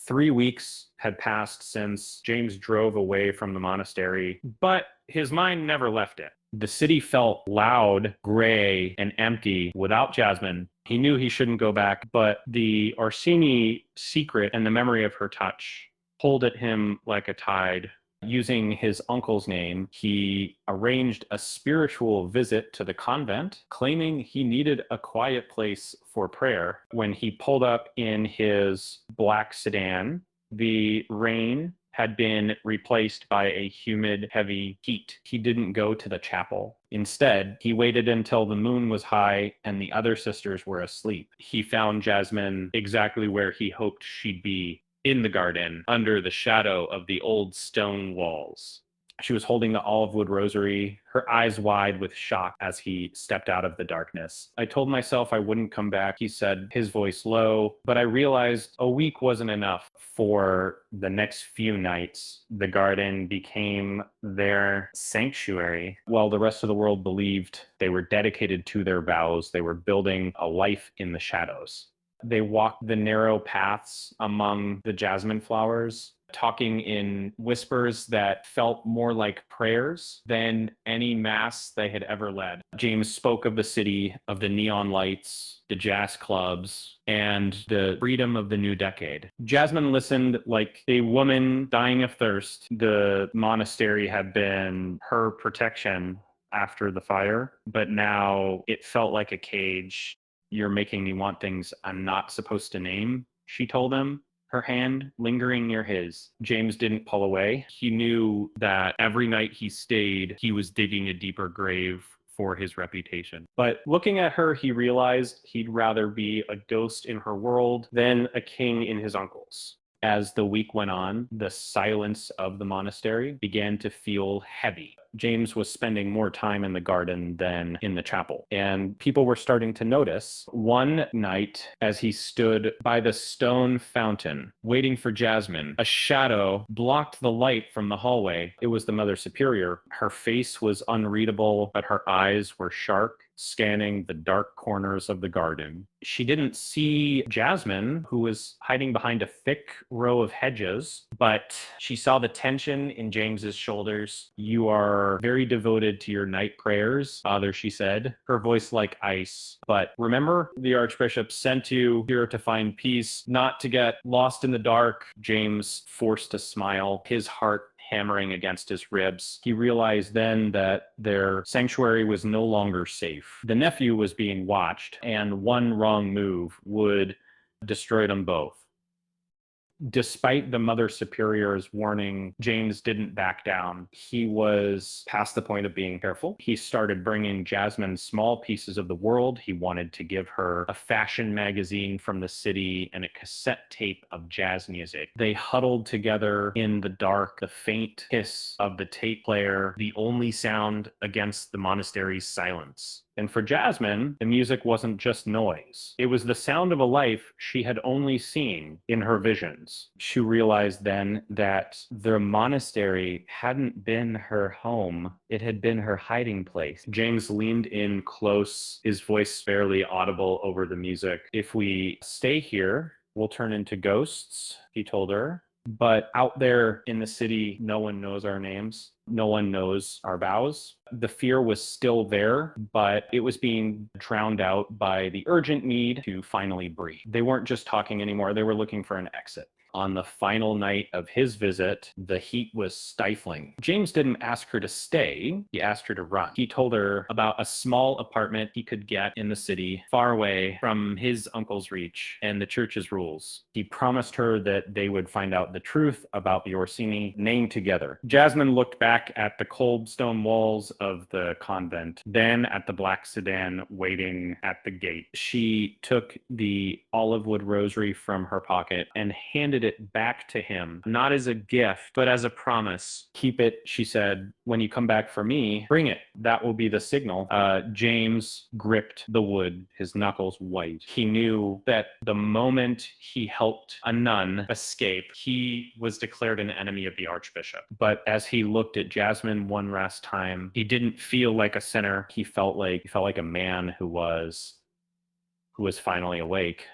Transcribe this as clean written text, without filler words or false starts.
3 weeks had passed since James drove away from the monastery, but his mind never left it. The city felt loud, gray, and empty without Jasmine. He knew he shouldn't go back, but the Orsini secret and the memory of her touch pulled at him like a tide. Using his uncle's name, he arranged a spiritual visit to the convent, claiming he needed a quiet place for prayer. When he pulled up in his black sedan, the rain had been replaced by a humid, heavy heat. He didn't go to the chapel. Instead, he waited until the moon was high and the other sisters were asleep. He found Jasmine exactly where he hoped she'd be, in the garden, under the shadow of the old stone walls. She was holding the olive wood rosary, her eyes wide with shock as he stepped out of the darkness. I told myself I wouldn't come back, he said, his voice low, but I realized a week wasn't enough. For the next few nights, the garden became their sanctuary. While the rest of the world believed they were dedicated to their vows, they were building a life in the shadows. They walked the narrow paths among the jasmine flowers, talking in whispers that felt more like prayers than any mass they had ever led. James spoke of the city, of the neon lights, the jazz clubs, and the freedom of the new decade. Jasmine listened like a woman dying of thirst. The monastery had been her protection after the fire, but now it felt like a cage. "You're making me want things I'm not supposed to name," she told him, her hand lingering near his. James didn't pull away. He knew that every night he stayed, he was digging a deeper grave for his reputation. But looking at her, he realized he'd rather be a ghost in her world than a king in his uncle's. As the week went on, the silence of the monastery began to feel heavy. James was spending more time in the garden than in the chapel, and people were starting to notice. One night, as he stood by the stone fountain, waiting for Jasmine, a shadow blocked the light from the hallway. It was the Mother Superior. Her face was unreadable, but her eyes were sharp, scanning the dark corners of the garden. She didn't see Jasmine, who was hiding behind a thick row of hedges, but she saw the tension in James's shoulders. "You are very devoted to your night prayers, Father," she said, her voice like ice. "But remember, the Archbishop sent you here to find peace, not to get lost in the dark." James forced a smile, his heart hammering against his ribs. He realized then that their sanctuary was no longer safe. The nephew was being watched, and one wrong move would destroy them both. Despite the Mother Superior's warning, James didn't back down. He was past the point of being careful. He started bringing Jasmine small pieces of the world. He wanted to give her a fashion magazine from the city and a cassette tape of jazz music. They huddled together in the dark, the faint hiss of the tape player, the only sound against the monastery's silence. And for Jasmine, the music wasn't just noise. It was the sound of a life she had only seen in her visions. She realized then that the monastery hadn't been her home. It had been her hiding place. James leaned in close, his voice barely audible over the music. "If we stay here, we'll turn into ghosts," he told her. "But out there in the city, no one knows our names. No one knows our vows." The fear was still there, but it was being drowned out by the urgent need to finally breathe. They weren't just talking anymore. They were looking for an exit. On the final night of his visit, the heat was stifling. James didn't ask her to stay, he asked her to run. He told her about a small apartment he could get in the city, far away from his uncle's reach and the church's rules. He promised her that they would find out the truth about the Orsini name together. Jasmine looked back at the cold stone walls of the convent, then at the black sedan waiting at the gate. She took the olive wood rosary from her pocket and handed it back to him, not as a gift, but as a promise. "Keep it," she said. "When you come back for me, bring it. That will be the signal." James gripped the wood, his knuckles white. He knew that the moment he helped a nun escape, he was declared an enemy of the Archbishop. But as he looked at Jasmine one last time, he didn't feel like a sinner. He felt like a man who was finally awake.